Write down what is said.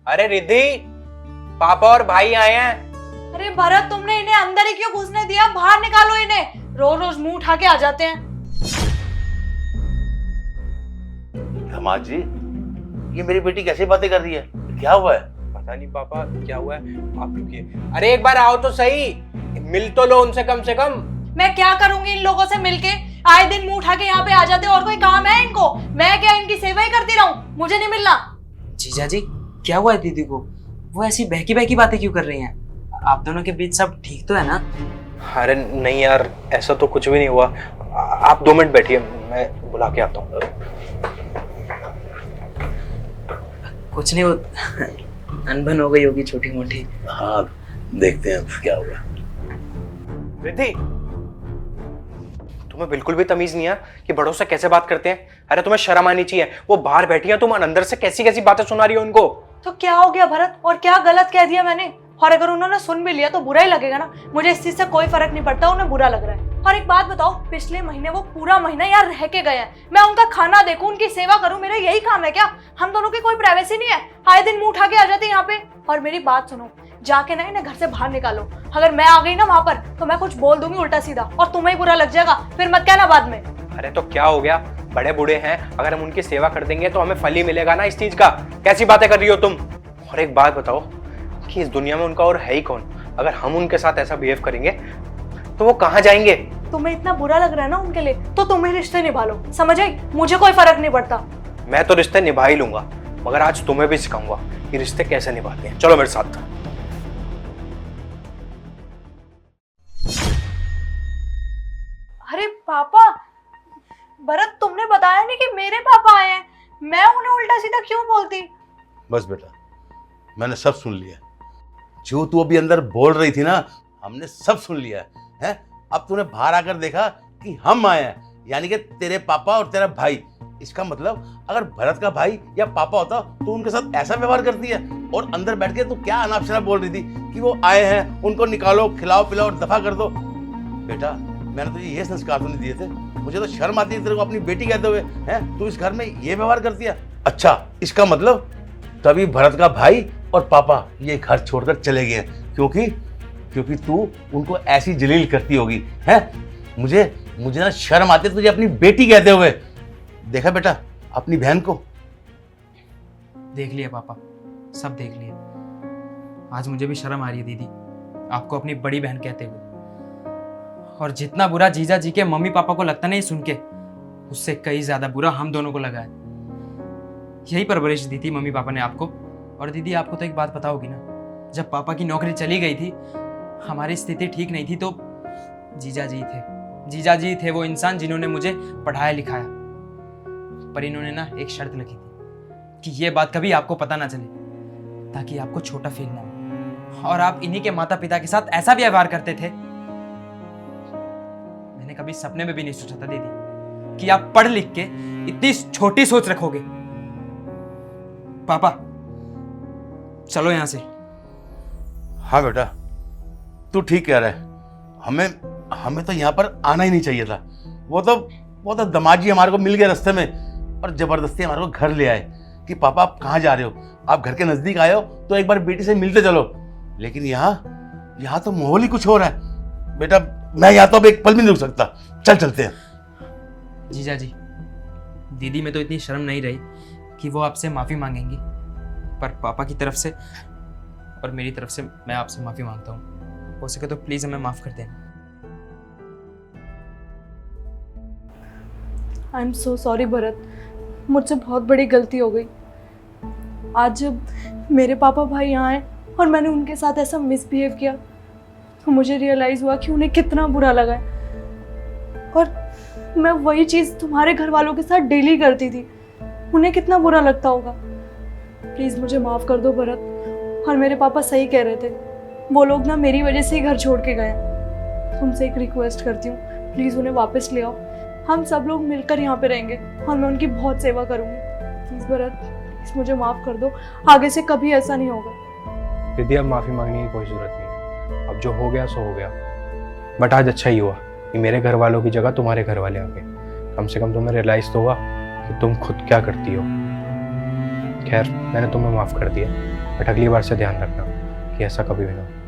अरे रिद्धि, पापा और भाई आए हैं। अरे भरत, तुमने इन्हें अंदर ही क्यों घुसने दिया? बाहर निकालो इन्हें, रोज रोज मुंह उठा के आ जाते हैं। दामाद जी, ये मेरी बेटी कैसी बातें कर रही है? क्या हुआ है? पता नहीं पापा क्या हुआ है, आप रुकिए। अरे एक बार आओ तो सही, मिल तो लो उनसे कम से कम। मैं क्या करूंगी इन लोगों से मिलके? आए दिन मुंह उठा के यहाँ पे आ जाते हैं, और कोई काम है इनको? मैं क्या इनकी सेवा ही करती रहूं? मुझे नहीं मिलना। जीजा जी, क्या हुआ है दीदी को? वो ऐसी बहकी बहकी बातें क्यों कर रही हैं? आप दोनों के बीच सब ठीक तो है ना? अरे नहीं यार, ऐसा तो कुछ भी नहीं हुआ। आप 2 मिनट बैठिए, मैं बुला के आता हूँ। कुछ नहीं, वो अनबन हो गई होगी छोटी मोटी। हाँ, देखते हैं क्या हुआ। रिद्धि, तुम्हें बिल्कुल भी तमीज नहीं है कि बड़ों से कैसे बात करते हैं। अरे तुम्हें शर्म आनी चाहिए। वो बाहर बैठी हैं, तुम अंदर से कैसी कैसी बातें सुना रही हो उनको। तो क्या हो गया भरत? और क्या गलत कह दिया मैंने? और अगर उन्होंने सुन भी लिया तो बुरा ही लगेगा ना। मुझे इस चीज से कोई फर्क नहीं पड़ता, उन्हें बुरा लग रहा है। और एक बात बताओ, पिछले महीने वो पूरा महीना यहाँ रह के गए हैं। मैं उनका खाना देखूं, उनकी सेवा करूं, मेरा यही काम है क्या? हम दोनों की कोई प्राइवेसी नहीं है? आए दिन मुंह उठा के आ जाते यहाँ पे। और मेरी बात सुनो, जाके ना इन्हें घर से बाहर निकालो। अगर मैं आ गई ना वहां पर तो मैं कुछ बोल दूंगी उल्टा सीधा, और तुम्हें ही बुरा लग जाएगा, फिर मत कहना बाद में। अरे तो क्या हो गया, बड़े बूढ़े हैं, अगर हम उनकी सेवा कर देंगे तो हमें फल ही मिलेगा ना इस चीज का। कैसी बातें कर रही हो तुम? और एक बात बताओ कि इस दुनिया में उनका और है ही कौन? अगर हम उनके साथ ऐसा बिहेव करेंगे तो वो कहाँ जाएंगे? तुम्हें इतना बुरा लग रहा है ना उनके लिए, तो तुम्हें रिश्ते निभा लो, समझ आई? मुझे कोई फर्क नहीं पड़ता। मैं तो रिश्ते निभा ही लूंगा, मगर आज तुम्हें भी सिखाऊंगा कि रिश्ते कैसे निभाते हैं। चलो मेरे साथ। अरे पापा, भरत तुमने बताया नहीं कि मेरे पापा आए हैं। मैं उन्हें उल्टा सीधा क्यों बोलती? बस बेटा, मैंने सब सुन लिया। जो तू अभी अंदर बोल रही थी ना, हमने सब सुन लिया है। अब तूने बाहर आकर देखा कि हम आए हैं, यानी कि तेरे पापा और तेरा भाई। इसका मतलब अगर भरत का भाई या पापा होता तो उनके साथ ऐसा व्यवहार करती है। और अंदर बैठ के तू क्या अनाप शनाप बोल रही थी कि वो आए हैं, उनको निकालो, खिलाओ पिलाओ और दफा कर दो। बेटा, मैंने तुझे ये संस्कार तो नहीं दिए थे? मुझे तो शर्म आती है तेरे को अपनी बेटी कहते हुए। हैं, तू इस घर में ये व्यवहार करती है? अच्छा, इसका मतलब तभी भरत का भाई और पापा ये घर छोड़कर चले गए, क्योंकि तू उनको ऐसी जलील करती होगी। हैं, मुझे ना शर्म आती है तुझे अपनी बेटी कहते हुए। देखा बेटा अपनी बहन को? देख लिया पापा, सब देख लिया। आज मुझे भी शर्म आ रही है दीदी, आपको अपनी बड़ी बहन कहते हुए। और जितना बुरा जीजा जी के मम्मी पापा को लगता नहीं सुन के, उससे कई ज्यादा बुरा हम दोनों को लगा है। यही परवरिश दी थी मम्मी पापा ने आपको। और दीदी, आपको तो एक बात पता होगी ना, जब पापा की नौकरी चली गई थी, हमारी स्थिति ठीक नहीं थी, तो जीजा जी थे वो इंसान जिन्होंने मुझे पढ़ाया लिखाया। पर इन्होंने ना एक शर्त रखी थी कि ये बात कभी आपको पता ना चले, ताकि आपको छोटा फील ना हो। और आप इन्हीं के माता पिता के साथ ऐसा व्यवहार करते थे, मैंने कभी सपने में भी नहीं सोचा था दीदी कि आप पढ़ लिख के इतनी छोटी सोच रखोगे। पापा चलो यहां से। हाँ बेटा, तू ठीक कह रहा है। हमें तो यहाँ पर आना ही नहीं चाहिए था। वो तो दामाद जी हमारे को मिल गए रास्ते में और जबरदस्ती हमारे को घर ले आए कि पापा आप कहाँ जा रहे हो, आप घर के नजदीक आए हो तो एक बार बेटी से मिलते चलो। लेकिन यहाँ तो माहौल ही कुछ हो रहा है। बेटा, मैं यहाँ तो अब एक पल भी नहीं रुक सकता। चलते हैं। जीजा जी, दीदी में तो इतनी शर्म नहीं रही कि वो आपसे माफी मांगेंगी, पर पापा की तरफ से और मेरी तरफ से मैं आपसे माफी मांगता हूँ। हो सके तो प्लीज हमें माफ कर देना। I am so sorry Bharat, मुझसे बहुत बड़ी गलती हो गई। आज जब मेरे पापा भाई यहाँ आए और मैंने उनके साथ ऐसा मिसबिहेव किया, तो मुझे रियलाइज हुआ कि उन्हें कितना बुरा लगा है। और मैं वही चीज़ तुम्हारे घर वालों के साथ डेली करती थी, उन्हें कितना बुरा लगता होगा। प्लीज़ मुझे माफ़ कर दो भरत। और मेरे पापा सही कह रहे थे, वो लोग ना मेरी वजह से ही घर छोड़ के गए। तुमसे एक रिक्वेस्ट करती हूँ, प्लीज़ उन्हें वापस ले आओ। हम सब लोग मिलकर यहाँ पे रहेंगे और मैं उनकी बहुत सेवा करूँगी। प्लीज़ भरत, प्लीज़ मुझे माफ़ कर दो, आगे से कभी ऐसा नहीं होगा। दीदी, अब माफ़ी मांगने की कोई ज़रूरत नहीं है। अब जो हो गया सो हो गया। बट आज अच्छा ही हुआ कि मेरे घर वालों की जगह तुम्हारे घर वाले आ गए। कम से कम तुम्हें रियलाइज़ तो हुआ कि तुम खुद क्या करती हो। खैर मैंने तुम्हें माफ़ कर दिया, बट अगली बार से ध्यान रखना कि ऐसा कभी भी ना हो।